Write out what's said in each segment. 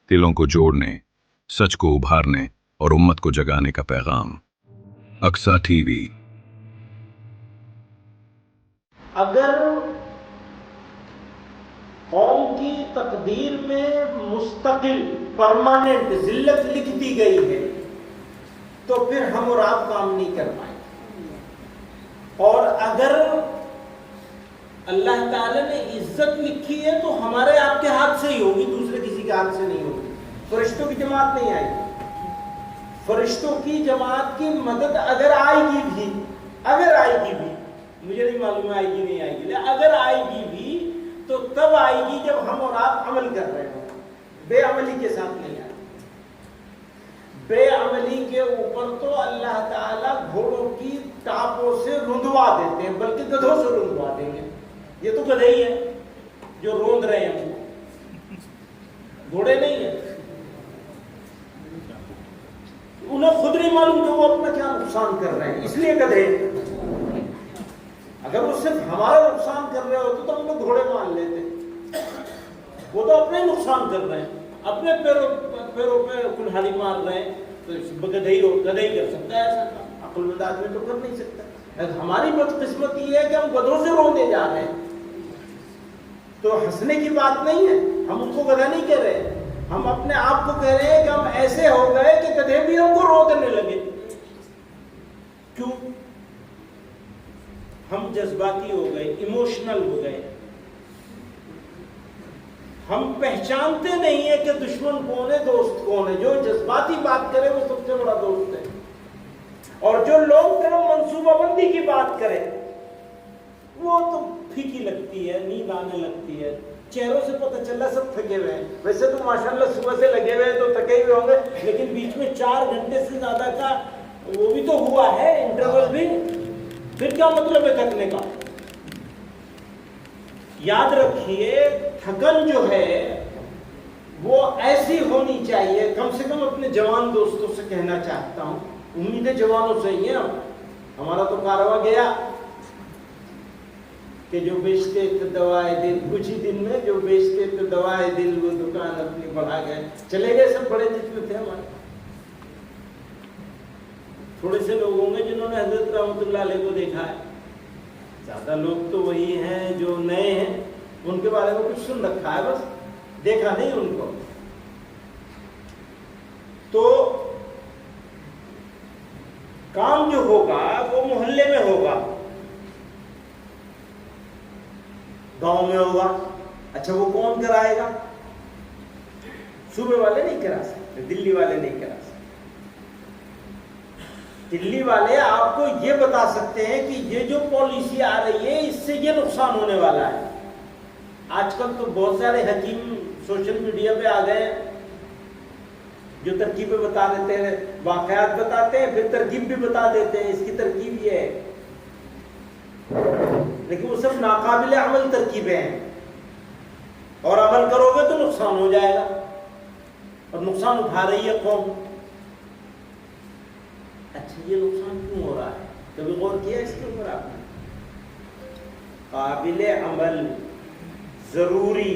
دلوں کو جوڑنے، سچ کو ابھارنے اور امت کو جگانے کا پیغام۔ Aqsa T V. اگر قوم کی تقدیر میں مستقل پرماننٹ ذلت لکھ دی گئی ہے تو پھر ہم اور آپ کام نہیں کر پائیں گے، اور اگر اللہ تعالی نے عزت لکھی ہے تو ہمارے آپ کے ہاتھ سے ہی ہوگی، دوسرے کسی کے ہاتھ سے نہیں ہوگی۔ فرشتوں کی جماعت نہیں آئے گی، فرشتوں کی جماعت کی مدد اگر آئے گی بھی، مجھے نہیں معلوم آئے گی نہیں آئے گی، لیکن اگر آئے گی بھی تو تب آئے گی جب ہم اور آپ عمل کر رہے ہوں، بے عملی کے ساتھ نہیں آئے گی۔ بے عملی کے اوپر تو اللہ تعالیٰ گھوڑوں کی ٹاپوں سے رندوا دیتے ہیں، بلکہ گدھوں سے رندوا دیں گے۔ یہ تو گدھے ہی ہیں جو روند رہے ہیں، گھوڑے نہیں ہیں۔ انہیں خود نہیں معلوم کہ وہ اپنا کیا نقصان کر رہے ہیں، اس لیے گدھے۔ اگر وہ صرف ہمارا نقصان کر رہے ہوتے تو ہم لوگ گھوڑے مان لیتے۔ وہ تو اپنے نقصان کر رہے ہیں، اپنے پیروں پہ کلہاڑی مار رہے ہیں، تو گدھے ہی کر سکتا ہے ایسا کام، عقل مند آدمی تو کر نہیں سکتا۔ ہماری بدقسمتی یہ ہے کہ ہم گدھوں سے روندے جا رہے ہیں، تو ہنسنے کی بات نہیں ہے، ہم ان کو گدھا نہیں کہہ رہے، ہم اپنے آپ کو کہہ رہے ہیں کہ ہم ایسے ہو گئے کہ گدھے بھی ہم کو روکنے لگے۔ کیوں؟ ہم جذباتی ہو گئے، ایموشنل ہو گئے، ہم پہچانتے نہیں ہیں کہ دشمن کون ہے، دوست کون ہے۔ جو جذباتی بات کرے وہ سب سے بڑا دوست ہے، اور جو لانگ ٹرم منصوبہ بندی کی بات کرے وہ تو پھیکی لگتی ہے، نیند آنے لگتی ہے، چہروں سے پتہ چلا سب تھکے ہوئے ہیں۔ ویسے تو ماشاءاللہ صبح سے لگے ہوئے ہیں تو تھکے ہوئے ہوں گے، لیکن بیچ میں 4 گھنٹے سے زیادہ کا وہ بھی تو ہوا ہے، انٹرول بھی، پھر کیا مطلب ہے تھکنے کا؟ یاد رکھیے تھکن جو ہے وہ ایسی ہونی چاہیے، کم سے کم اپنے جوان دوستوں سے کہنا چاہتا ہوں، امیدیں جوانوں سے ہی ہیں، ہمارا تو کارواں گیا کہ جو بیچتے تھے دوائے دل، کچھ ہی دن میں جو بیچتے تھے دوائے دل وہ دکان اپنی بڑھا گئے، چلے گئے سب، بڑے جتنے تھے ہمارے۔ تھوڑے سے لوگ ہوں گے جنہوں نے حضرت رحمۃ اللہ علیہ کو دیکھا ہے، زیادہ لوگ تو وہی ہیں جو نئے ہیں، ان کے بارے میں کچھ سن رکھا ہے، بس دیکھا نہیں ان کو۔ تو کام جو ہوگا وہ محلے میں ہوگا، گاؤں میں ہوگا۔ اچھا وہ کون کرائے گا؟ صوبے والے نہیں کرا سکتے، دلی والے نہیں کرا سکتے۔ دلی والے آپ کو یہ بتا سکتے ہیں کہ یہ جو پالیسی آ رہی ہے اس سے یہ نقصان ہونے والا ہے۔ آج کل تو بہت سارے حکیم سوشل میڈیا پہ آ گئے ہیں جو ترکیبیں بتا دیتے ہیں، واقعات بتاتے ہیں، پھر ترکیب بھی بتا دیتے ہیں، اس کی ترکیب یہ ہے، لیکن وہ سب ناقابل عمل ترکیبیں ہیں، اور عمل کرو گے تو نقصان ہو جائے گا، اور نقصان اٹھا رہی ہے قوم۔ اچھا یہ نقصان کیوں ہو رہا ہے؟ کبھی غور کیا اس کے اوپر آپ نے؟ قابل عمل، ضروری،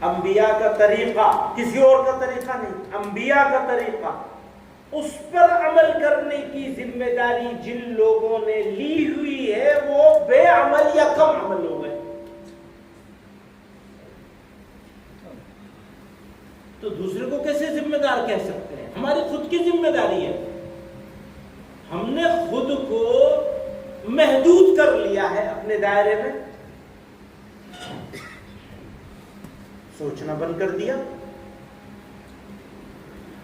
انبیاء کا طریقہ، کسی اور کا طریقہ نہیں، انبیاء کا طریقہ، اس پر عمل کرنے کی ذمہ داری جن لوگوں نے لی ہوئی ہے وہ بے عمل یا کم عمل ہو گئے، تو دوسرے کو کیسے ذمہ دار کہہ سکتے ہیں؟ ہماری خود کی ذمہ داری ہے، ہم نے خود کو محدود کر لیا ہے اپنے دائرے میں، سوچنا بند کر دیا۔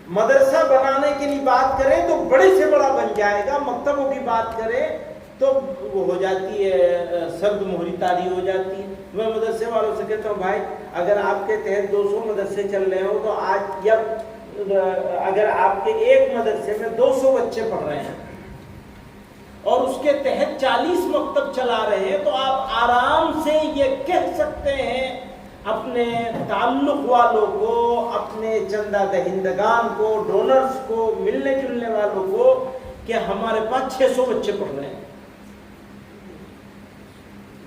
مدرسہ بنانے کے لیے بات کریں تو بڑے سے بڑا بن جائے گا، مکتبوں کی بات کریں تو وہ ہو جاتی ہے سرد مہری تاری ہو جاتی ہے۔ میں مدرسے والوں سے کہتا ہوں بھائی اگر آپ کے تحت 200 مدرسے چل رہے ہو تو آج یا اگر آپ کے ایک مدرسے میں 200 بچے پڑھ رہے ہیں اور اس کے تحت 40 مکتب چلا رہے ہیں تو آپ آرام سے یہ کہہ سکتے ہیں اپنے تعلق والوں کو، اپنے چندہ دہندگان کو، ڈونرز کو، ملنے جلنے والوں کو کہ ہمارے پاس 600 بچے پڑھ رہے ہیں،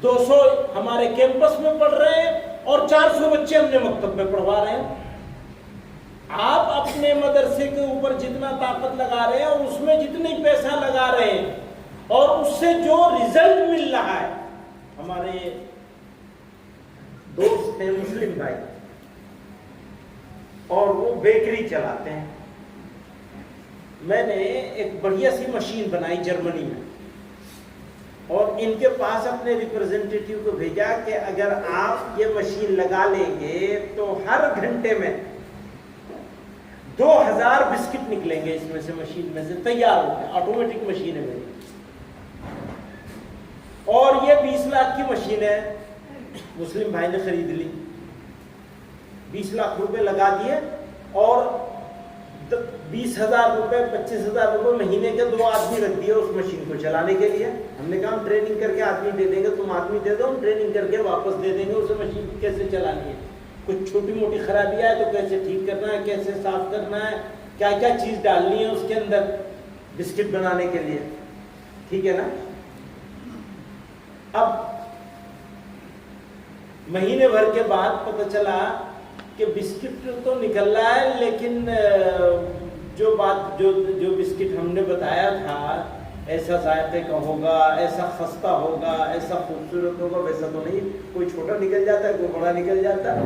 200 ہمارے کیمپس میں پڑھ رہے ہیں اور 400 بچے ہم نے مکتب میں پڑھوا رہے ہیں۔ آپ اپنے مدرسے کے اوپر جتنا طاقت لگا رہے ہیں، اس میں جتنی پیسہ لگا رہے ہیں، اور اس سے جو رزلٹ مل رہا ہے. ہمارے دوست ہیں مسلم بھائی، اور وہ بیکری چلاتے ہیں. میں نے ایک بڑھیا سی مشین بنائی جرمنی میں، اور ان کے پاس اپنے ریپرزینٹیٹیو کو بھیجا کہ اگر آپ یہ مشین لگا لیں گے تو ہر گھنٹے میں 2000 بسکٹ نکلیں گے اس میں سے، مشین میں سے تیار ہوتے ہیں. آٹومیٹک مشین ہے میری، اور یہ 20 لاکھ کی مشین ہے. مسلم بھائی نے خرید لی، 20 لاکھ روپے لگا دیے، اور 20,000 روپے 25,000 روپے مہینے کے 2 آدمی رکھ دیے اس مشین کو چلانے کے لیے. ہم نے کہا ہم ٹریننگ کر کے آدمی دے دیں گے، تم آدمی دے دو، ہم ٹریننگ کر کے واپس دے دیں گے اسے مشین کیسے چلانی ہے. کچھ چھوٹی موٹی خرابی آئے تو کیسے ٹھیک کرنا ہے، کیسے صاف کرنا ہے، کیا کیا چیز ڈالنی ہے اس کے اندر بسکٹ بنانے کے لیے. ٹھیک ہے نا. اب مہینے بھر کے بعد پتہ چلا کہ بسکٹ تو نکل رہا ہے، لیکن جو بسکٹ ہم نے بتایا تھا ایسا ذائقے کا ہوگا، ایسا خستہ ہوگا، ایسا خوبصورت ہوگا، ویسا تو نہیں. کوئی چھوٹا نکل جاتا ہے، کوئی بڑا نکل جاتا ہے.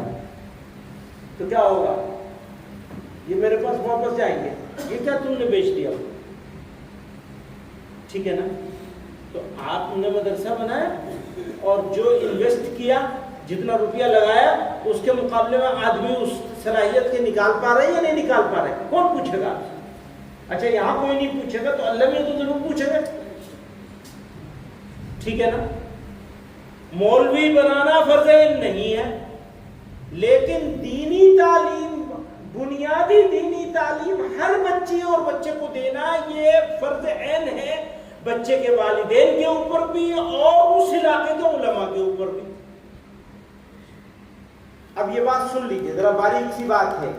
تو کیا ہوگا؟ یہ میرے پاس واپس جائیں گے، یہ کیا تم نے بیچ دیا. ٹھیک ہے نا. تو آپ نے مدرسہ بنایا اور جو انویسٹ کیا، جتنا روپیہ لگایا، اس کے مقابلے میں آدمی اس صلاحیت کے نکال پا رہے یا نہیں نکال پا رہے؟ کون پوچھے گا آپ سے؟ اچھا یہاں کوئی نہیں پوچھے گا تو اللہ میں تو ضرور پوچھے گا. ٹھیک ہے نا. مولوی بنانا فرض عین نہیں ہے، لیکن دینی تعلیم، بنیادی دینی تعلیم ہر بچی اور بچے کو دینا یہ فرض عین ہے، بچے کے والدین کے اوپر بھی اور اس علاقے کے علماء کے اوپر بھی. اب یہ بات سن لیجیے ذرا، باریک سی بات ہے،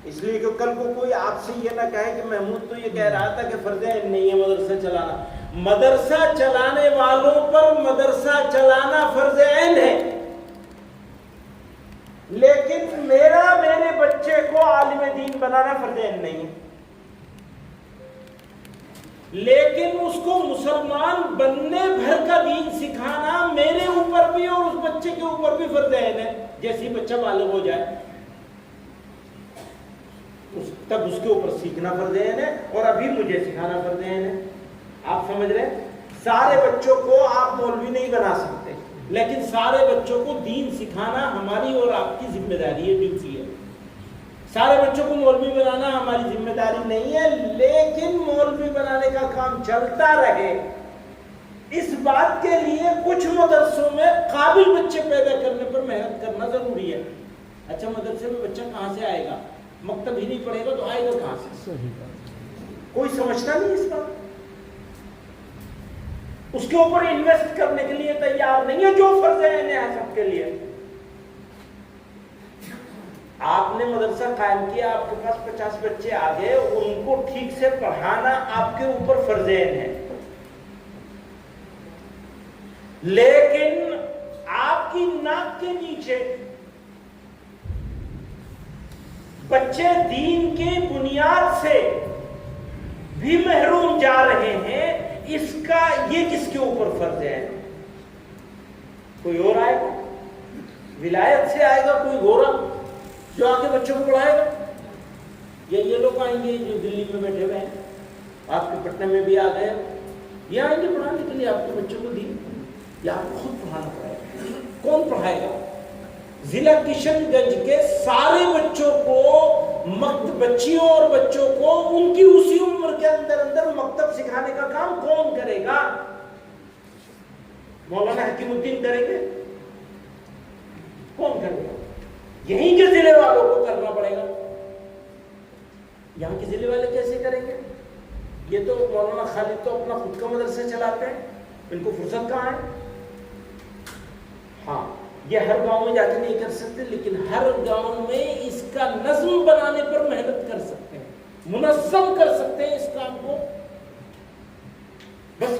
اس لیے کہ کل کو کوئی آپ سے یہ نہ کہے کہ محمود تو یہ کہہ رہا تھا کہ فرض عین نہیں ہے مدرسہ چلانا. مدرسہ چلانے والوں پر مدرسہ چلانا فرض عین ہے، لیکن میرے بچے کو عالم دین بنانا فرض عین نہیں ہے. لیکن اس کو مسلمان بننے بھر کا دین سکھانا میرے اوپر بھی اور اس بچے کے اوپر بھی فرض عین ہے. جیسے ہی بچہ بالغ ہو جائے تب اس کے اوپر سیکھنا فرض عین ہے، اور ابھی مجھے سکھانا فرض عین ہے. آپ سمجھ رہے ہیں؟ سارے بچوں کو آپ مولوی نہیں بنا سکتے، لیکن سارے بچوں کو دین سکھانا ہماری اور آپ کی ذمہ داری ہے، ڈیوٹی ہے. سارے بچوں کو مولوی بنانا ہماری ذمہ داری نہیں ہے، لیکن مولوی بنانے کا کام چلتا رہے. اس بات کے لیے کچھ مدرسوں میں قابل بچے پیدا کرنے پر محنت کرنا ضروری ہے. اچھا مدرسے میں بچہ کہاں سے آئے گا؟ مکتب ہی نہیں پڑھے گا تو آئے گا کہاں سے؟ کوئی سمجھتا نہیں اس بات. اس کے اوپر انویسٹ کرنے کے لیے تیار نہیں ہے جو فرض عین ہے سب کے لیے. آپ نے مدرسہ قائم کیا، آپ کے پاس 50 بچے آ گئے، ان کو ٹھیک سے پڑھانا آپ کے اوپر فرض عین ہے. لیکن آپ کی ناک کے نیچے بچے دین کی بنیاد سے بھی محروم جا رہے ہیں، اس کا یہ کس کے اوپر فرض ہے؟ کوئی اور آئے گا، ولایت سے آئے گا کوئی گورا جو آ کے بچوں کو پڑھائے گا، یا یہ لوگ آئیں گے جو دلی میں بیٹھے ہوئے ہیں، آپ کے پٹنہ میں بھی آ گئے، یہ آئیں گے پڑھانے کے لیے آپ کے بچوں کو دین، یا آپ کو خود پڑھانا پڑے گا؟ کون پڑھائے گا؟ ضلع کشن گنج کے سارے بچوں کو، بچیوں اور بچوں کو ان کی اسی عمر کے اندر مکتب سکھانے کا کام کون کرے گا؟ مولانا حکیم الدین کریں گے؟ کون کرے گا؟ یہیں کے ضلع والوں کو کرنا پڑے گا. یہاں کے ضلع والے کیسے کریں گے؟ یہ تو مولانا خالد تو اپنا خود کا مدرسہ چلاتے ہیں، ان کو فرصت کہاں ہے؟ ہاں یہ ہر گاؤں میں جا کے نہیں کر سکتے، لیکن ہر گاؤں میں اس کا نظم بنانے پر محنت کر سکتے ہیں، منظم کر سکتے ہیں اس کام کو. بس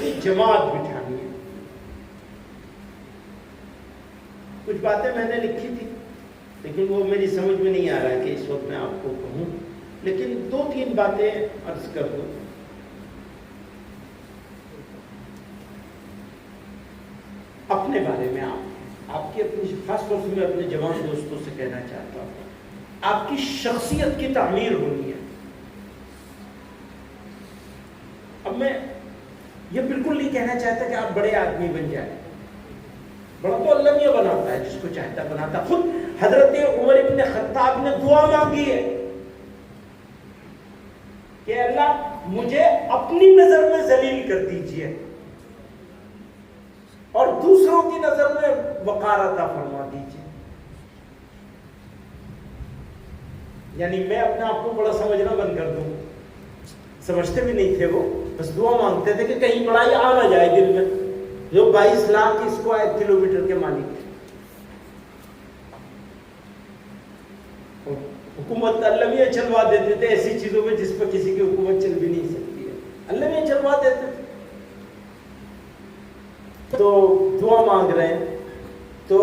کی جماعت بٹھانی ہے. کچھ باتیں میں نے لکھی تھی لیکن وہ میری سمجھ میں نہیں آ رہا کہ اس وقت میں آپ کو کہوں, لیکن 2-3 باتیں عرض کر دوں. اپنے بارے میں آپ کی اپنی, خاص طور سے میں اپنے جوان دوستوں سے کہنا چاہتا ہوں, آپ کی شخصیت کی تعمیر ہونی ہے. اب میں یہ بالکل نہیں کہنا چاہتا کہ آپ بڑے آدمی بن جائیں. بڑا تو اللہ میاں بناتا ہے, جس کو چاہتا بناتا. خود حضرت عمر ابن خطاب نے دعا مانگی ہے کہ اللہ مجھے اپنی نظر میں ذلیل کر دیجئے اور دوسروں کی نظر میں وقار عطا فرما دیجئے. یعنی میں اپنے آپ کو بڑا سمجھنا بند کر دوں. سمجھتے بھی نہیں تھے وہ, بس دعا مانگتے تھے کہ کہیں بڑائی آ نہ جائے دل میں. جو 22 لاکھ اسکوائر کلومیٹر کے مالک تھے, حکومت اللہ میاں چلوا دیتے تھے ایسی چیزوں میں جس پر کسی کی حکومت چل بھی نہیں سکتی ہے. اللہ میاں چلوا دیتے تھے. تو دعا مانگ رہے ہیں تو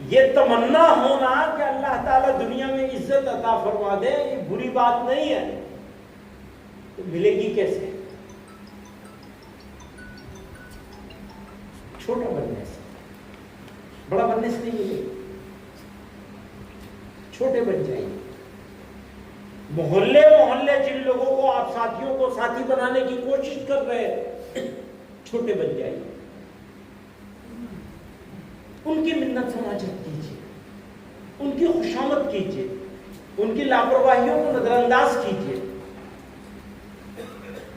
یہ تمنا ہونا کہ اللہ تعالیٰ دنیا میں عزت عطا فرما دے, یہ بری بات نہیں ہے. تو ملے گی کیسے؟ چھوٹا بننے سے, بڑا بننے سے نہیں ملے گی. چھوٹے بن جائیے. محلے محلے جن لوگوں کو آپ ساتھیوں کو ساتھی بنانے کی کوشش کر رہے ہیں, چھوٹے بن جائیے. ان کی منت سماجت کیجیے, ان کی خوشامد کیجیے, ان کی لاپرواہیوں کو نظر انداز کیجیے.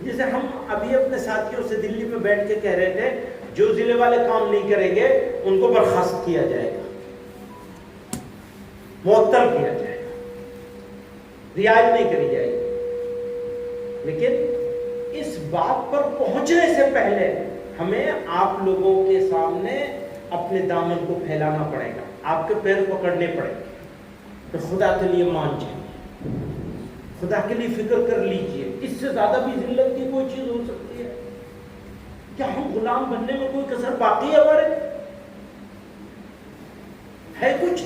جیسے ہم ابھی اپنے ساتھیوں سے دلی میں بیٹھ کے کہہ رہے تھے, جو ضلع والے کام نہیں کریں گے ان کو برخاست کیا جائے گا, معطل کیا جائے گا, رعایت نہیں کری جائے گی. لیکن اس بات پر پہنچنے سے پہلے ہمیں آپ لوگوں کے سامنے اپنے دامن کو پھیلانا پڑے گا, آپ کے پیر پکڑنے پڑیں گے. تو خدا کے لیے مان جائیے, خدا کے لیے فکر کر لیجئے. اس سے زیادہ بھی ذلت کی کوئی چیز ہو سکتی ہے کیا؟ ہم غلام بننے میں کوئی کسر باقی ہے ہمارے؟ ہے کچھ؟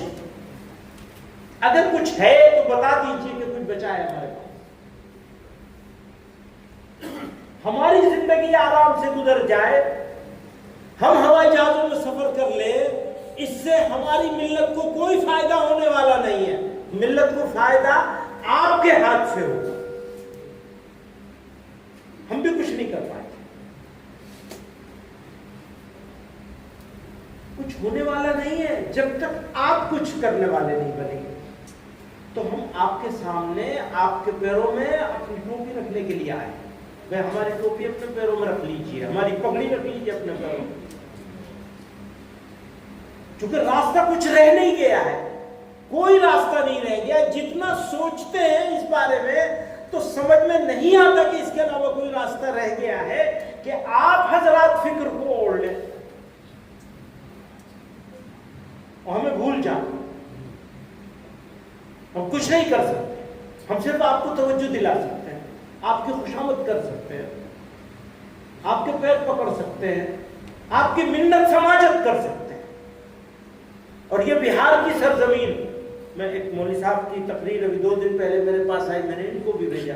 اگر کچھ ہے تو بتا دیجئے کہ کچھ بچا ہے ہمارے پاس. ہماری زندگی آرام سے گزر جائے, ہم ہوائی جہازوں میں سفر کر لیں, اس سے ہماری ملت کو کوئی فائدہ ہونے والا نہیں ہے. ملت کو فائدہ آپ کے ہاتھ سے ہوگا. ہم بھی کچھ نہیں کر پائے. کچھ ہونے والا نہیں ہے جب تک آپ کچھ کرنے والے نہیں بنیں گے. تو ہم آپ کے سامنے, آپ کے پیروں میں اپنی ٹوپی رکھنے کے لیے آئے. میں ہماری ٹوپی اپنے پیروں میں رکھ لیجئے, ہماری پگڑی رکھ لیجئے اپنے پیروں میں. چونکہ راستہ کچھ رہ نہیں گیا ہے, کوئی راستہ نہیں رہ گیا. جتنا سوچتے ہیں اس بارے میں تو سمجھ میں نہیں آتا کہ اس کے علاوہ کوئی راستہ رہ گیا ہے کہ آپ حضرات فکر کو اوڑھ لیں اور ہمیں بھول جائیں. ہم کچھ نہیں کر سکتے, ہم صرف آپ کو توجہ دلا سکتے ہیں, آپ کی خوشامد کر سکتے ہیں, آپ کے پیر پکڑ سکتے ہیں, آپ کی منت سماجت کر سکتے ہیں. اور یہ بہار کی سرزمین, میں ایک مولوی صاحب کی تقریر ابھی 2 دن پہلے میرے پاس آئی, میں نے ان کو بھی بھیجا.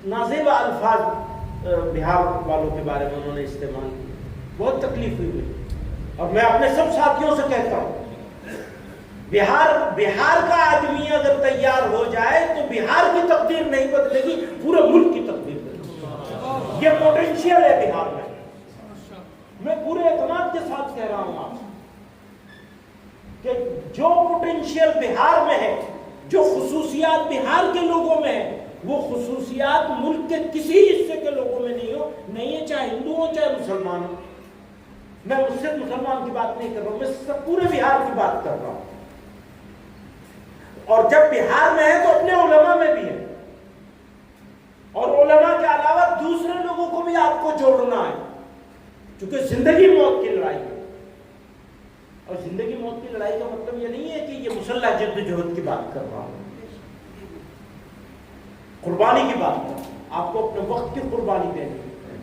نازیبا الفاظ بہار والوں کے بارے میں انہوں نے استعمال کی, بہت تکلیف ہوئی مجھے. اور میں اپنے سب ساتھیوں سے کہتا ہوں, بہار کا آدمی اگر تیار ہو جائے تو بہار کی تقدیر نہیں بدلے گی, پورے ملک کی تقدیر بدلے گی. یہ پوٹینشیل ہے بہار میں. میں پورے اعتماد کے ساتھ کہہ رہا ہوں آپ کہ جو پوٹینشیل بہار میں ہے, جو خصوصیات بہار کے لوگوں میں ہے, وہ خصوصیات ملک کے کسی حصے کے لوگوں میں نہیں ہے, چاہے ہندو ہو چاہے مسلمان ہو. میں اس سے مسلمان کی بات نہیں کر رہا ہوں, میں پورے بہار کی بات کر رہا ہوں. اور جب بہار میں ہے تو اپنے علماء میں بھی ہے, اور علماء کے علاوہ دوسرے لوگوں کو بھی آپ کو جوڑنا ہے, کیونکہ زندگی موت کی لڑائی ہے. اور زندگی موت کی لڑائی کا مطلب یہ نہیں ہے کہ یہ مسلح جد و جہد کی بات کر رہا ہوں, قربانی کی بات کر رہا ہوں. آپ کو اپنے وقت کی قربانی دینی ہے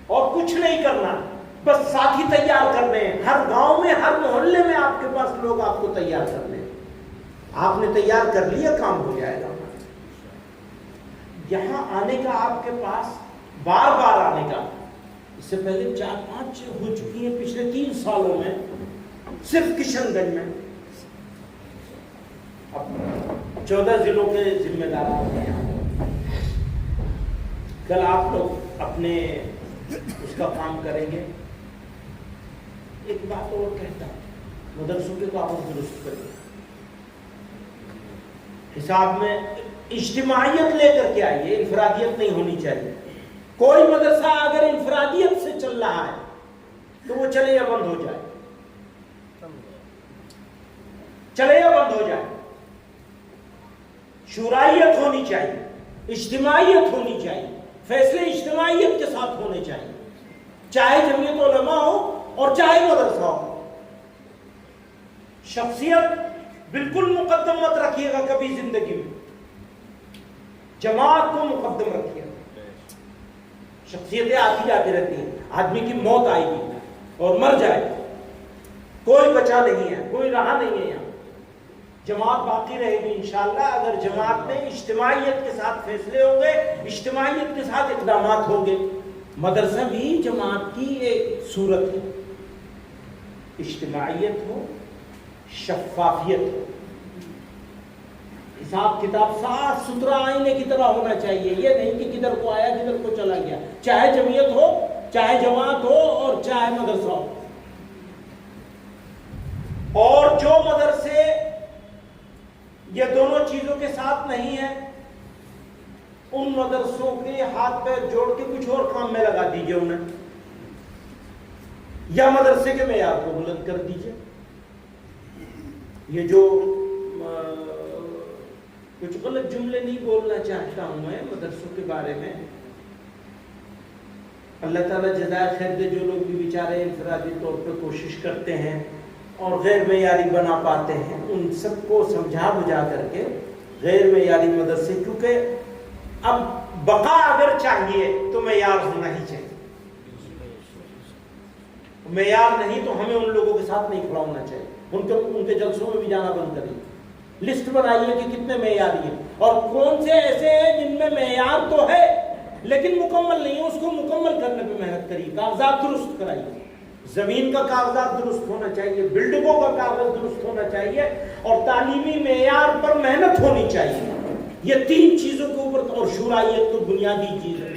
اور کچھ نہیں کرنا، بس ساتھی تیار کرنے ہیں. ہر گاؤں میں، ہر محلے میں آپ کے پاس لوگ آپ کو تیار کرنے ہیں. آپ نے تیار کر لیا، کام ہو جائے گا. یہاں آنے کا آپ کے پاس بار بار آنے کا، اس سے پہلے 4-5 ہو چکی ہیں پچھلے 3 سالوں میں صرف کشن گنج میں. اب 14 ضلعوں کے ذمہ دار ہیں. کل آپ لوگ اپنے اس کا کام کریں گے. ایک بات اور کہتا ہوں، مدرسوں کے کام درست کریں. حساب میں اجتماعیت لے کر کے آئیے، انفرادیت نہیں ہونی چاہیے. کوئی مدرسہ اگر انفرادیت سے چل رہا ہے تو وہ چلے یا بند ہو جائے، چلے یا بند ہو جائے. شورائیت ہونی چاہیے، اجتماعیت ہونی چاہیے، فیصلے اجتماعیت کے ساتھ ہونے چاہیے، چاہے جمعیت علماء ہو اور چاہے مدرسہ ہو. شخصیت بالکل مقدم مت رکھیے گا کبھی زندگی میں، جماعت کو مقدم رکھیے گا. شخصیتیں آتی جاتی رہتی ہیں، آدمی کی موت آئے گی اور مر جائے گی، کوئی بچا نہیں ہے، کوئی رہا نہیں ہے. یہاں جماعت باقی رہے گی انشاءاللہ اگر جماعت میں اجتماعیت کے ساتھ فیصلے ہوں گے، اجتماعیت کے ساتھ اقدامات ہوں گے. مدرسہ بھی جماعت کی ایک صورت ہے. اجتماعیت ہو، شفافیت ہو، حساب کتاب صاف ستھرا آئینے کی طرح ہونا چاہیے. یہ نہیں کہ کدھر کو آیا کدھر کو چلا گیا، چاہے جمعیت ہو، چاہے جماعت ہو اور چاہے مدرسہ ہو. اور جو مدرسے یہ دونوں چیزوں کے ساتھ نہیں ہیں، ان مدرسوں کے ہاتھ پیر جوڑ کے کچھ اور کام میں لگا دیجئے انہیں، یا مدرسے کے معیار کو بلند کر دیجئے. یہ جو کچھ غلط جملے نہیں بولنا چاہتا ہوں میں مدرسوں کے بارے میں. اللہ تعالیٰ جزائے خیر دے. جو لوگ بھی بیچارے انفرادی طور پہ کوشش کرتے ہیں اور غیر معیاری بنا پاتے ہیں، ان سب کو سمجھا بجھا کر کے غیر معیاری مدرسے، کیونکہ اب بقا اگر چاہیے تو معیار ہونا ہی چاہیے. معیار نہیں تو ہمیں ان لوگوں کے ساتھ نہیں کھڑا ہونا چاہیے. ان کے جلسوں میں بھی جانا بند کریے. لسٹ بنائیے کہ کتنے معیاری ہیں اور کون سے ایسے ہیں جن میں معیار تو ہے لیکن مکمل نہیں ہے. اس کو مکمل کرنے پہ محنت کریے. کاغذات درست کرائیے. زمین کا کاغذات درست ہونا چاہیے، بلڈنگوں کا کاغذ درست ہونا چاہیے اور تعلیمی معیار پر محنت ہونی چاہیے. یہ 3 چیزوں کے اوپر، اور شورائیت تو بنیادی چیز ہے.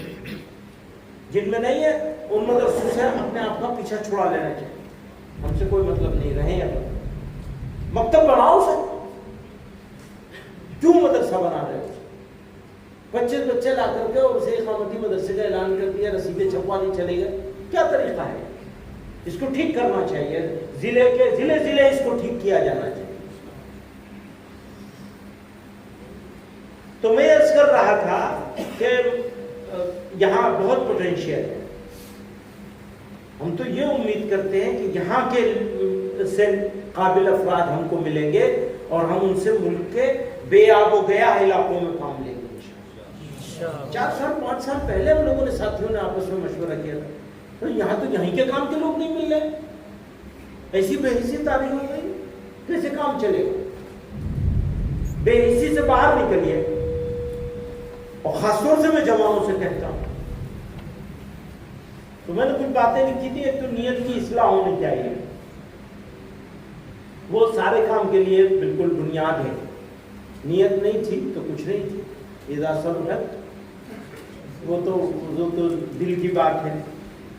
جن میں نہیں ہے ان مدرسوں سے اپنے آپ کا پیچھا چھڑا لینا چاہیے. ہم سے کوئی مطلب نہیں رہے یا مکتب بناؤ سر، کیوں مدرسہ بنا رہے ہو؟ 25 بچے لا کر کے اور اسے اقامتی مدرسے کا اعلان کر دیا، رسیدیں چھپوا دی، چلے گئے. کیا طریقہ ہے؟ اس کو ٹھیک کرنا چاہیے. ضلع اس کو ٹھیک کیا جانا چاہیے. تو میں عرض کر رہا تھا کہ یہاں بہت پوٹینشیل ہے. ہم تو یہ امید کرتے ہیں کہ یہاں کے سے قابل افراد ہم کو ملیں گے اور ہم ان سے ملک کے بے آب و گیا علاقوں میں کام لیں گے. 4 سال 5 سال پہلے ہم لوگوں نے ساتھیوں نے آپس میں مشورہ کیا تھا، تو یہاں تو یہیں کے کام کے لوگ نہیں مل رہے. ایسی بے حسی تاریخ ہو گئی، کیسے کام چلے گا؟ بے حسی سے باہر نکلیے. اور خاص طور سے میں جوانوں سے کہتا ہوں، تو میں نے کچھ باتیں لکھی تھی. ایک تو نیت کی اصلاح ہونی چاہیے، وہ سارے کام کے لیے بالکل بنیاد ہے. نیت نہیں تھی تو کچھ نہیں تھی. اذا صلحت، وہ تو دل کی بات ہے.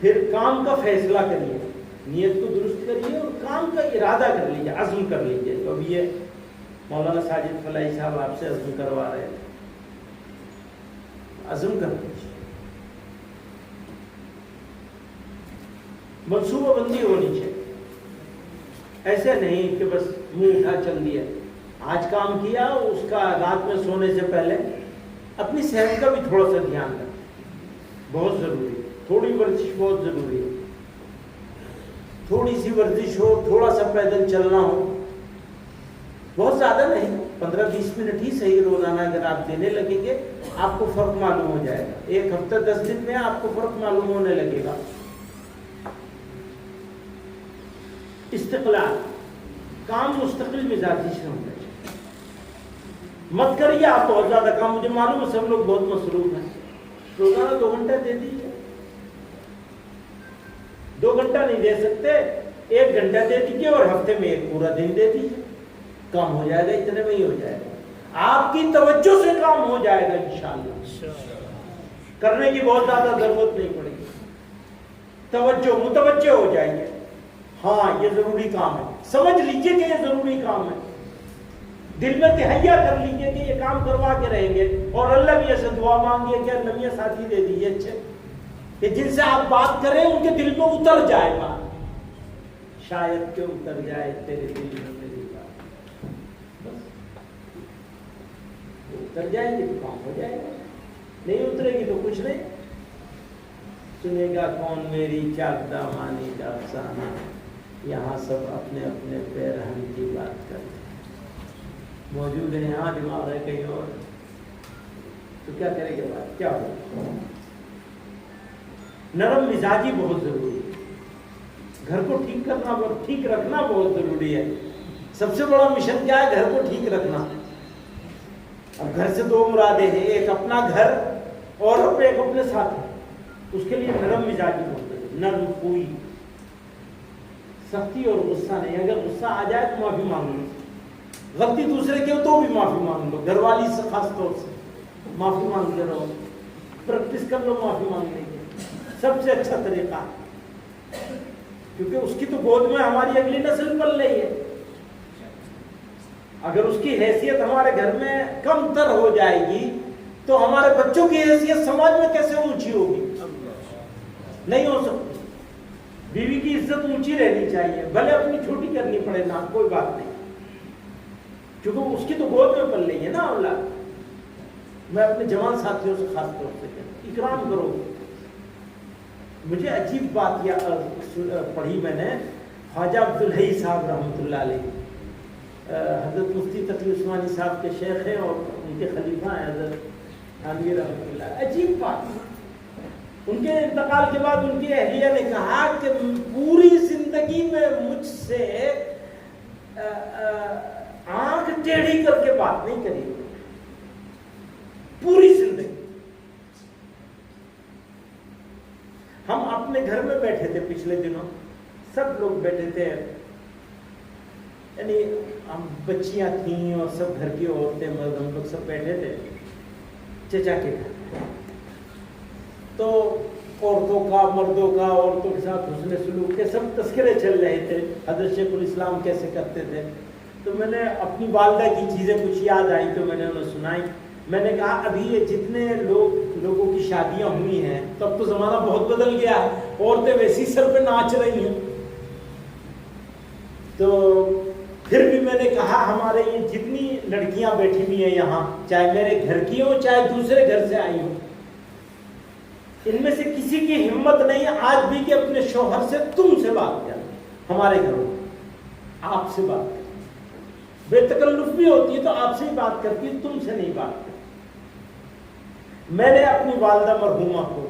پھر کام کا فیصلہ کریے، نیت کو درست کریے اور کام کا ارادہ کر لیجیے، عزم کر لیجیے. تو اب یہ مولانا ساجد فلاحی صاحب آپ سے عزم کروا رہے ہیں، عزم کر لیجیے. منصوبہ بندی ہونی چاہیے. ایسے نہیں کہ بس منہ اٹھا چل دیا. آج کام کیا، اس کا رات میں سونے سے پہلے اپنی صحت کا بھی تھوڑا سا دھیان رکھیں. بہت ضروری ہے. تھوڑی ورزش بہت ضروری ہے. تھوڑی سی ورزش ہو، تھوڑا سا پیدل چلنا ہو، بہت زیادہ نہیں. 15-20 منٹ ہی صحیح روزانہ اگر آپ دینے لگیں گے آپ کو فرق معلوم ہو جائے گا. 1 ہفتہ 10 دن میں آپ کو فرق معلوم ہونے لگے گا. استقلال، کام مستقل مزاجی سے ہونا چاہیے. مت کریے آپ بہت زیادہ کام، مجھے معلوم ہے سب لوگ بہت مصروف ہیں. روزانہ 2 گھنٹہ دے دیجیے. 2 گھنٹہ نہیں دے سکتے 1 گھنٹہ دے دیجیے اور ہفتے میں 1 پورا دن دے دیجیے. کام ہو جائے گا، اتنے میں ہی ہو جائے گا. آپ کی توجہ سے کام ہو جائے گا انشاءاللہ. کرنے کی بہت زیادہ ضرورت نہیں پڑے گی. توجہ، متوجہ ہو جائیں گے. ہاں یہ ضروری کام ہے، سمجھ لیجئے کہ یہ ضروری کام ہے. دل میں تہیا کر لیجئے کہ یہ کام کروا کے رہیں گے. اور اللہ بھی ایسے دعا مانگیے کہ اللہ میاں ساتھی دے دیجیے اچھے کہ جن سے آپ بات کریں ان کے دل میں اتر جائے گا. شاید کہ اتر جائے تیرے دل میں میری بات. بس اتر جائے گی تو کام ہو جائے گا، نہیں اترے گی تو کچھ نہیں. سنے گا کون میری چاک دامانی کا افسانہ، یہاں سب اپنے اپنے پیرہن کی بات کرتے ہیں. موجود ہے یہاں، دماغ ہے کہیں اور، تو کیا کرے گا بات، کیا ہو. نرم مزاجی بہت ضروری ہے. گھر کو ٹھیک کرنا اور ٹھیک رکھنا بہت ضروری ہے. سب سے بڑا مشن کیا ہے؟ گھر کو ٹھیک رکھنا. اب گھر سے 2 مرادیں ہیں، ایک اپنا گھر اور ایک اپنے ساتھ ہے. اس کے لیے نرم مزاجی بہت ضروری ہے. نرم کوئی سختی اور غصہ نہیں. اگر غصہ آ جائے تو معافی مانگ لو. غلطی دوسرے کی ہو تو بھی معافی مانگ لو. گھر والی سے خاص طور سے معافی مانگتے رہو. پریکٹس کر لو معافی مانگنے کی. سب سے اچھا طریقہ، کیونکہ اس کی تو گود میں ہماری اگلی نسل پل رہی ہے. اگر اس کی حیثیت ہمارے گھر میں کم تر ہو جائے گی تو ہمارے بچوں کی حیثیت سماج میں کیسے اونچی ہوگی؟ نہیں ہو سکتی. بیوی کی عزت اونچی رہنی چاہیے، بھلے اپنی چھوٹی کرنی پڑے نا، کوئی بات نہیں، کیونکہ اس کی تو گود میں پل رہی ہے نا اولاد. میں اپنے جوان ساتھیوں سے خاص طور سے کہتا ہوں اکرام کرو. مجھے عجیب بات پڑھی میں نے. خواجہ عبدالحی صاحب رحمۃ اللہ علیہ، حضرت مفتی تقی عثمانی صاحب کے شیخ ہیں اور ان کے خلیفہ ہیں حضرت عالمی رحمۃ اللہ. عجیب بات، ان کے انتقال کے بعد ان کی اہلیہ نے کہا کہ پوری زندگی میں مجھ سے آنکھ ٹیڑھی کر کے بات نہیں کری. پوری زندگی. ہم اپنے گھر میں بیٹھے تھے پچھلے دنوں، سب لوگ بیٹھے تھے، یعنی ہم بچیاں تھیں اور سب گھر کی عورتیں مرد، ہم لوگ سب بیٹھے تھے چچا کے گھر. تو عورتوں کا، مردوں کا، عورتوں کے ساتھ حسن سلوک کے سب تذکرے چل رہے تھے. حضرت شیخ الاسلام کیسے کرتے تھے. تو میں نے اپنی والدہ کی چیزیں کچھ یاد آئی تو میں نے انہیں سنائی. میں نے کہا ابھی یہ جتنے لوگوں کی شادیاں ہوئی ہیں، تب تو زمانہ بہت بدل گیا ہے، عورتیں ویسی سر پہ ناچ رہی ہیں. تو پھر بھی میں نے کہا ہمارے یہ جتنی لڑکیاں بیٹھی ہوئی ہیں یہاں، چاہے میرے گھر کی ہوں چاہے دوسرے گھر سے آئی ہوں، ان میں سے کسی کی ہمت نہیں ہے آج بھی کہ اپنے شوہر سے تم سے بات کریں. ہمارے گھروں آپ سے بات کریں، بے تکلف بھی ہوتی ہے تو آپ سے ہی بات کرتی ہے، تم سے نہیں بات کرتی. میں نے اپنی والدہ مرحومہ کو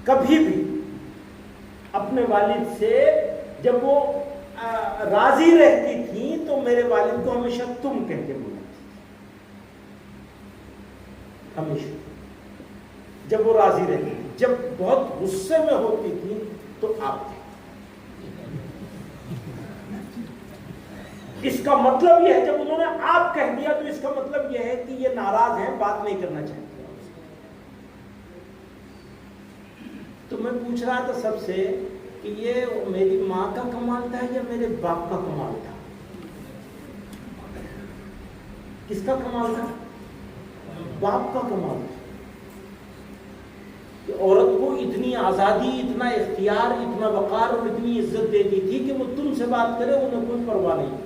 کبھی بھی اپنے والد سے، جب وہ راضی رہتی تھی تو میرے والد کو ہمیشہ تم کہہ کے بلاتی تھی، ہمیشہ. جب وہ راضی رہتی تھی، جب بہت غصے میں ہوتی تھی تو آپ تھے. اس کا مطلب یہ ہے جب انہوں نے آپ کہہ دیا تو اس کا مطلب یہ ہے کہ یہ ناراض ہیں، بات نہیں کرنا چاہتے. تو میں پوچھ رہا تھا سب سے کہ یہ میری ماں کا کمال تھا یا میرے باپ کا کمال تھا؟ کس کا کمال تھا؟ باپ کا کمال تھا. کہ عورت کو اتنی آزادی، اتنا اختیار، اتنا وقار اور اتنی عزت دیتی تھی کہ وہ تم سے بات کرے انہیں کوئی پرواہ نہیں.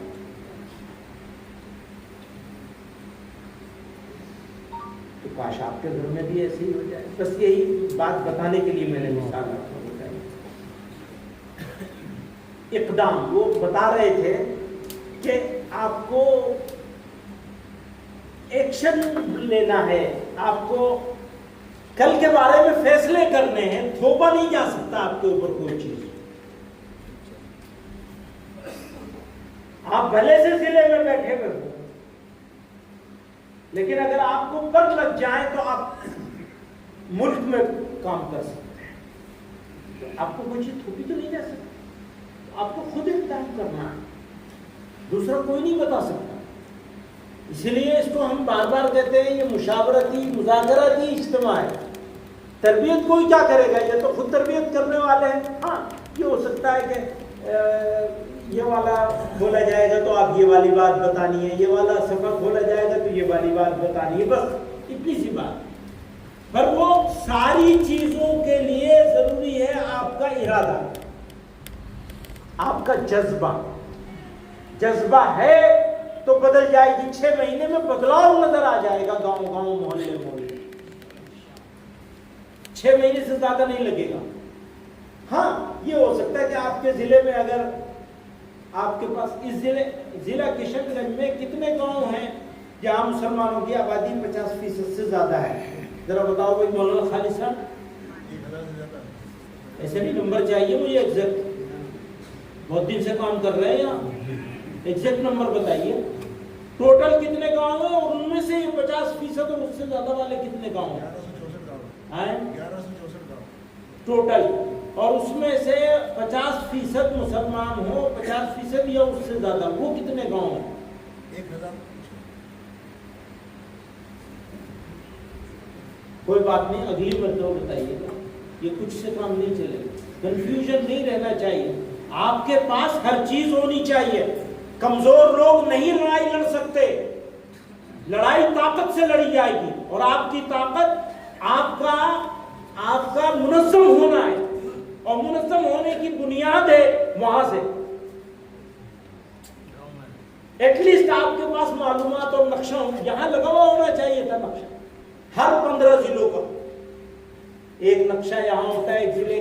تو کاش آپ کے گھر میں بھی ایسے ہی ہو جائے. بس یہی بات بتانے کے لیے میں نے مثال آپ کو بتائی. اقدام وہ بتا رہے تھے کہ آپ کو ایکشن لینا ہے، آپ کو کل کے بارے میں فیصلے کرنے ہیں، تھوپا نہیں جا سکتا آپ کے اوپر کوئی چیز۔ آپ بھلے سے ضلع میں بیٹھے ہوئے ہو، لیکن اگر آپ کو پر لگ جائیں تو آپ ملک میں کام کر سکتے ہیں۔ آپ کو کوئی چیز تھوپی تو نہیں جا سکتی، آپ کو خود اقدام کرنا ہے، دوسرا کوئی نہیں بتا سکتا۔ اسی لیے اس کو ہم بار بار کہتے ہیں یہ مشاورتی مذاکراتی اجتماع ہے۔ تربیت کوئی کیا کرے گا، یہ تو خود تربیت کرنے والے ہیں۔ ہاں یہ ہو سکتا ہے کہ یہ والا بولا جائے گا تو آپ یہ والی بات بتانی ہے، یہ والا سبق بولا جائے گا تو یہ والی بات بتانی ہے، بس اتنی سی بات۔ پر وہ ساری چیزوں کے لیے ضروری ہے آپ کا ارادہ، آپ کا جذبہ۔ جذبہ ہے تو بدل جائے گی، 6 مہینے میں بدلاؤ نظر آ جائے گا، گاؤں گاؤں محلے محلے، 6 مہینے سے زیادہ نہیں لگے گا۔ ہاں یہ ہو سکتا ہے کہ آپ کے ضلع میں اگر آپ کے پاس اس ضلع کشن گنج میں کتنے گاؤں ہیں جہاں مسلمانوں کی آبادی 50% سے زیادہ ہے، ذرا بتاؤ بھائی مولانا خالد صاحب۔ ایسے نہیں نمبر چاہیے مجھے ایگزیکٹ، بہت دن سے کام کر رہے ہیں یہاں، ایگزیکٹ نمبر بتائیے ٹوٹل کتنے گاؤں ہیں، اور ان میں سے 50% اور اس سے زیادہ والے کتنے گاؤں ہیں؟ 1164 ٹوٹل، اور اس میں سے 50% مسلمان ہو، 50% یا اس سے زیادہ، وہ کتنے گاؤں ہیں؟ 1000۔ کوئی بات نہیں، اگلی مرتبہ بتائیے گا، یہ کچھ سے کام نہیں چلے گا، کنفیوژن نہیں رہنا چاہیے، آپ کے پاس ہر چیز ہونی چاہیے۔ کمزور لوگ نہیں لڑائی لڑ سکتے، لڑائی طاقت سے لڑی جائے گی، اور آپ کی طاقت آپ کا منظم ہونا ہے، اور منظم ہونے کی بنیاد ہے وہاں سے ایٹ لیسٹ آپ کے پاس معلومات اور نقشہ ہو، یہاں لگا ہوا ہونا چاہیے تھا نقشہ، ہر 15 ضلعوں کا ایک نقشہ یہاں ہوتا ہے، ایک ضلع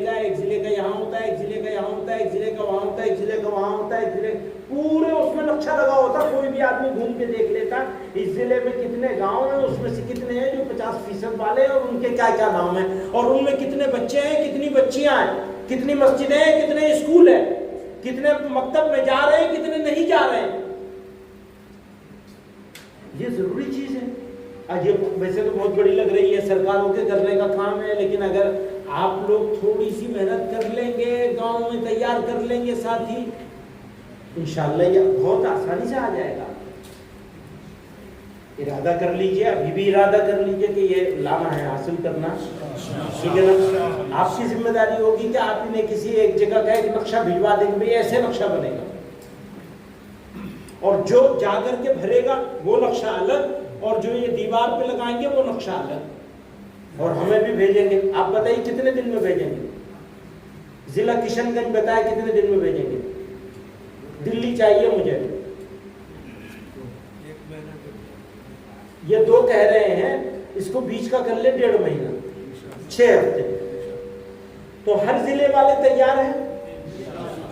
کا یہاں ہوتا ہے، ایک ضلع کا یہاں ہوتا ہے، ایک ضلع کا وہاں ہوتا ہے، ایک ضلع کا وہاں ہوتا ہے، ایک ضلع پورے اس میں نقشہ لگا ہوتا، کوئی بھی آدمی گھوم کے دیکھ لیتا اس ضلع میں کتنے گاؤں ہیں، اس میں سے کتنے ہیں جو 50% والے ہیں، اور ان کے کیا کیا نام ہیں، اور ان میں کتنے بچے ہیں، کتنی بچیاں ہیں، کتنی مسجدیں ہیں، کتنے اسکول ہیں، کتنے مکتب میں جا رہے ہیں، کتنے نہیں جا رہے ہیں۔ یہ ضروری چیز ہے۔ ویسے تو بہت بڑی لگ رہی ہے، سرکاروں کے کرنے کا کام ہے، لیکن اگر آپ لوگ تھوڑی سی محنت کر لیں گے، گاؤں میں تیار کر لیں گے ساتھی، انشاءاللہ یہ بہت آسانی سے آ جائے گا۔ ارادہ کر لیجئے، ابھی بھی ارادہ کر لیجئے کہ یہ لانا ہے، حاصل کرنا، ٹھیک ہے نا؟ آپ کی ذمہ داری ہوگی کہ آپ انہیں کسی ایک جگہ کا ایک نقشہ بھجوا دیں گے، ایسے نقشہ بنے گا، اور جو جا کر کے بھرے گا وہ نقشہ الگ، اور جو یہ دیوار پہ لگائیں گے وہ نقشہ الگ، اور ہمیں بھی بھیجیں گے۔ آپ بتائیے کتنے دن میں بھیجیں گے؟ ضلع کشن گنج بتائے کتنے دن میں بھیجیں گے؟ دلی چاہیے مجھے، یہ 2 کہہ رہے ہیں، اس کو بیچ کا کر لے 1.5 مہینہ، 6 ہفتے، تو ہر ضلع والے تیار ہیں؟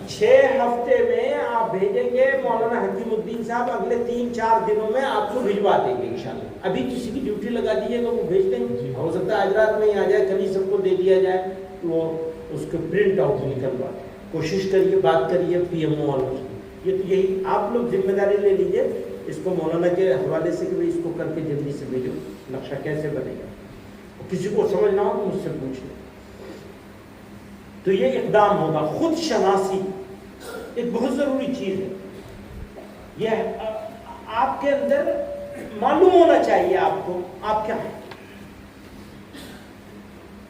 6 ہفتے میں آپ بھیجیں گے، مولانا حکیم الدین صاحب اگلے 3-4 دنوں میں آپ کو بھجوا دیں گے انشاءاللہ۔ ابھی کسی کی ڈیوٹی لگا دیجیے گا، وہ بھیج دیں گے، ہو سکتا ہے آج رات میں ہی آ جائے، کل ہی سب کو دے دیا جائے، تو وہ اس کو پرنٹ آؤٹ نکلوا، کوشش کریے، بات کریے پی ایم او والوں سے۔ یہ تو یہی آپ لوگ ذمہ داری لے لیجیے اس کو مولانا کے حوالے سے کہ اس کو کر کے جلدی سے بھیجو، نقشہ کیسے بنے گا، کسی کو سمجھنا ہو تو مجھ سے پوچھ لیں۔ تو یہ اقدام ہوگا، خود شناسی ایک بہت ضروری چیز ہے، یہ آپ کے اندر معلوم ہونا چاہیے آپ کو آپ کیا ہے،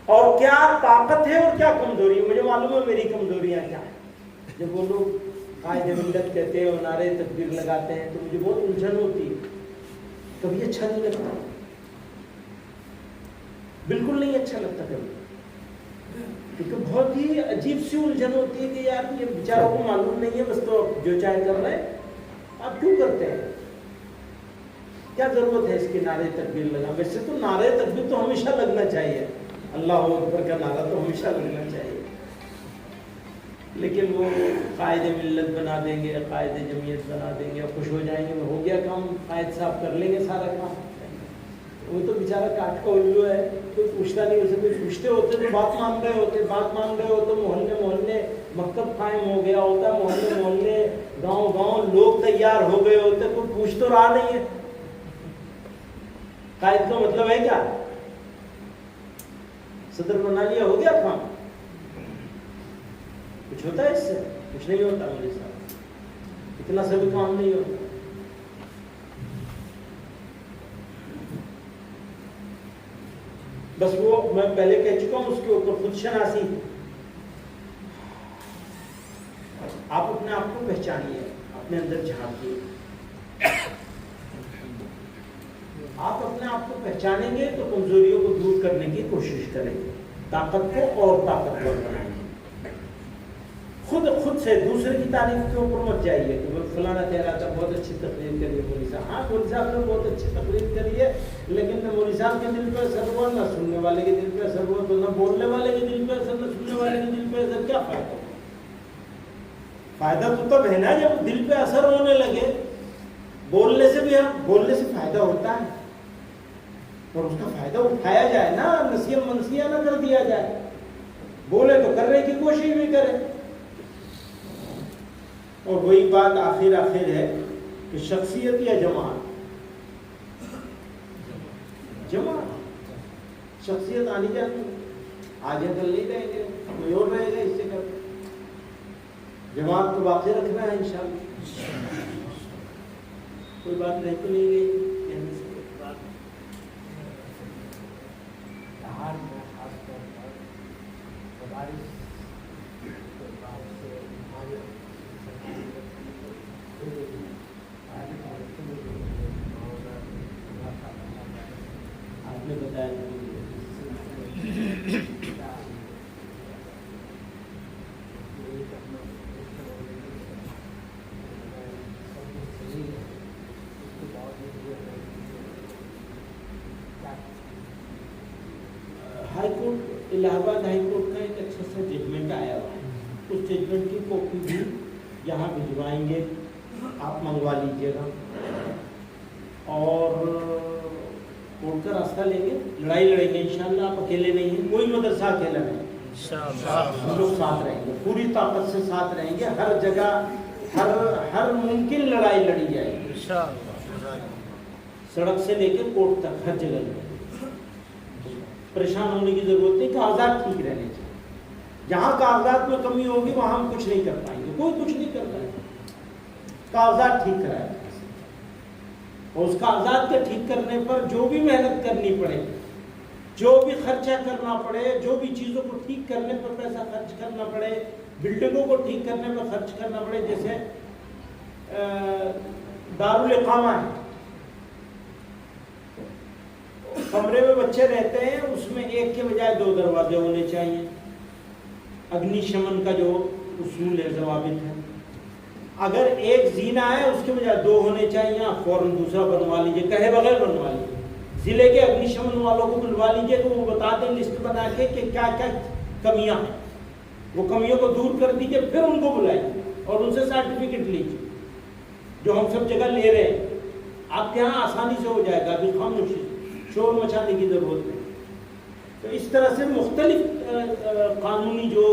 اور کیا طاقت ہے اور کیا کمزوری ہے۔ مجھے معلوم ہے میری کمزوریاں کیا ہیں۔ جب وہ لوگ قائد ملت کہتے ہیں اور نعرے تکبیر لگاتے ہیں تو مجھے بہت الجھن ہوتی ہے، کبھی اچھا نہیں لگتا، بالکل نہیں اچھا لگتا کبھی، کیونکہ بہت ہی عجیب سی الجھن ہوتی ہے کہ یار یہ بیچاروں کو معلوم نہیں ہے، بس تو جو چاہے کر رہے ہیں، آپ کیوں کرتے ہیں، کیا ضرورت ہے اس کی نعرے تکبیر لگا؟ ویسے تو نعرے تکبیر تو ہمیشہ لگنا چاہیے، اللہ اکبر کا نعرہ تو ہمیشہ لگنا چاہیے، لیکن وہ قائد ملت بنا دیں گے، قائد جمعیت بنا دیں گے، اور خوش ہو جائیں گے، ہو گیا کام، قائد صاحب کر لیں گے سارا کام، وہ تو بیچارہ کاٹ کا الو ہے، کوئی پوچھتا نہیں اسے، کوئی پوچھتے ہوتے تو بات مان رہے ہوتے، بات مان رہے ہو تو محلے مکتب قائم ہو گیا ہوتا، محلے گاؤں لوگ تیار ہو گئے ہوتے، کوئی پوچھ تو رہا نہیں ہے۔ قائد کا مطلب ہے کیا؟ صدر بنا لیا، ہو گیا کام؟ کچھ ہوتا ہے اس سے؟ کچھ نہیں ہوتا میرے ساتھ، اتنا سا بھی کام نہیں ہوتا۔ بس وہ میں پہلے کہہ چکا ہوں، اس کے اوپر خود شناسی۔ آپ اپنے آپ کو پہچانیے، اپنے اندر جھانکیے۔ آپ اپنے آپ کو پہچانیں گے تو کمزوریوں کو دور کرنے کی کوشش کریں گے، طاقت کو اور طاقتور بنائیں گے۔ خود سے دوسرے کی تعریف کے اوپر مت جائیے کہ وہ فلانا کہہ رہا تھا بہت اچھی تقریر کری ہے مولوی صاحب۔ ہاں مولوی صاحب نے بہت اچھی تقریر کری ہے، لیکن نہ مولوی صاحب کے دل پہ اثر ہوا، نہ سننے والے کے دل پہ اثر ہوا، تو نہ بولنے والے کے دل پہ اثر، نہ سننے والے کے دل پہ اثر، کیا فائدہ؟ فائدہ تو تب ہے نا جب دل پہ اثر ہونے لگے۔ بولنے سے فائدہ ہوتا ہے، اور اس کا فائدہ اٹھایا جائے نا، نسیہ منسیہ نہ کر دیا جائے۔ بولے تو کرنے کی کوشش بھی کرے۔ اور وہی بات آخر ہے کہ شخصیت یا جماعت؟ جماعت۔ شخصیت آنی جانی، آج کل نہیں رہیں گے، کوئی اور رہے گا اس سے کر۔ جماعت کو باقی رکھنا ہے انشاءاللہ۔ کوئی بات نہیں تو نہیں گئی کہنے سے بات میں خاص طور پر مدارس آپ نے بتایا ہائی کورٹ، الہ آباد ہائی کورٹ کا ایک اچھا سا ججمنٹ آیا ہوا ہے، اس ججمنٹ کی کاپی بھی یہاں بھجوائیں گے، آپ منگوا لیجیے گا، اور کورٹ کا راستہ لیں گے، لڑائی لڑیں گے انشاءاللہ۔ آپ اکیلے نہیں ہیں، کوئی مدرسہ اکیلا نہیں، ہم لوگ ساتھ رہیں گے، پوری طاقت سے ساتھ رہیں گے، ہر جگہ ہر ممکن لڑائی لڑی جائے گی، سڑک سے لے کے کورٹ تک ہر جگہ لڑیں گے۔ پریشان ہونے کی ضرورت نہیں، کاغذات ٹھیک رہنے چاہیے۔ جہاں کاغذات میں کمی ہوگی وہاں ہم کچھ نہیں کر پائیں گے، کوئی کچھ نہیں کر پائے گا۔ کاغذات ٹھیک کرائے، اور اس کاغذات کے ٹھیک کرنے پر جو بھی محنت کرنی پڑے، جو بھی خرچہ کرنا پڑے، جو بھی چیزوں کو ٹھیک کرنے پر پیسہ خرچ کرنا پڑے، بلڈنگوں کو ٹھیک کرنے پر خرچ کرنا پڑے، جیسے دارالاقامہ ہے، کمرے میں بچے رہتے ہیں، اس میں ایک کے بجائے 2 دروازے ہونے چاہیے، اگنی شمن کا جو اصول ہے، ضوابط ہے۔ اگر ایک زینہ ہے اس کے بجائے 2 ہونے چاہیے، آپ فوراً دوسرا بنوا لیجیے، کہے بغیر بنوا لیجیے۔ ضلع کے اگنی شمن والوں کو بلوا لیجیے تو وہ بتا دیں لسٹ بنا کے کہ کیا کیا کمیاں ہیں، وہ کمیوں کو دور کر دیجیے، پھر ان کو بلائیے اور ان سے سرٹیفکیٹ لیجیے، جو ہم سب جگہ لے رہے ہیں۔ آپ کے یہاں آسانی سے ہو جائے گا، ابھی خاموشی شور مچانے کی ضرورت نہیں۔ تو اس طرح سے مختلف قانونی جو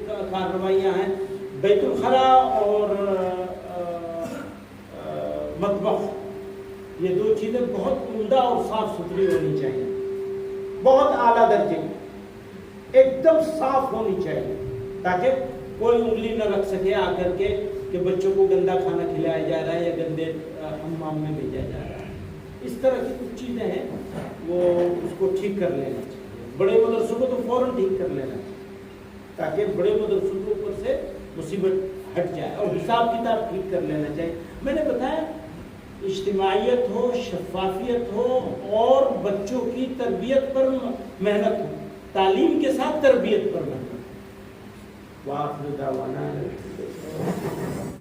کارروائیاں ہیں، بیت الخلا اور مطبخ، یہ 2 چیزیں بہت عمدہ اور صاف ستھری ہونی چاہیے، بہت اعلیٰ درجے کی، ایک دم صاف ہونی چاہیے، تاکہ کوئی انگلی نہ رکھ سکے آ کر کے کہ بچوں کو گندا کھانا کھلایا جا رہا ہے یا گندے حمام میں بھیجا جا رہا ہے۔ اس طرح کی کچھ چیزیں ہیں، وہ اس کو ٹھیک کر لینا چاہیے۔ بڑے مدرسوں کو تو فوراً ٹھیک کر لینا چاہیے، تاکہ بڑے مدرسوں کے اوپر سے مصیبت ہٹ جائے، اور حساب کتاب ٹھیک کر لینا چاہیے۔ میں نے بتایا اجتماعیت ہو، شفافیت ہو، اور بچوں کی تربیت پر محنت ہو، تعلیم کے ساتھ تربیت پر محنت ہو۔ وآخر دعوانا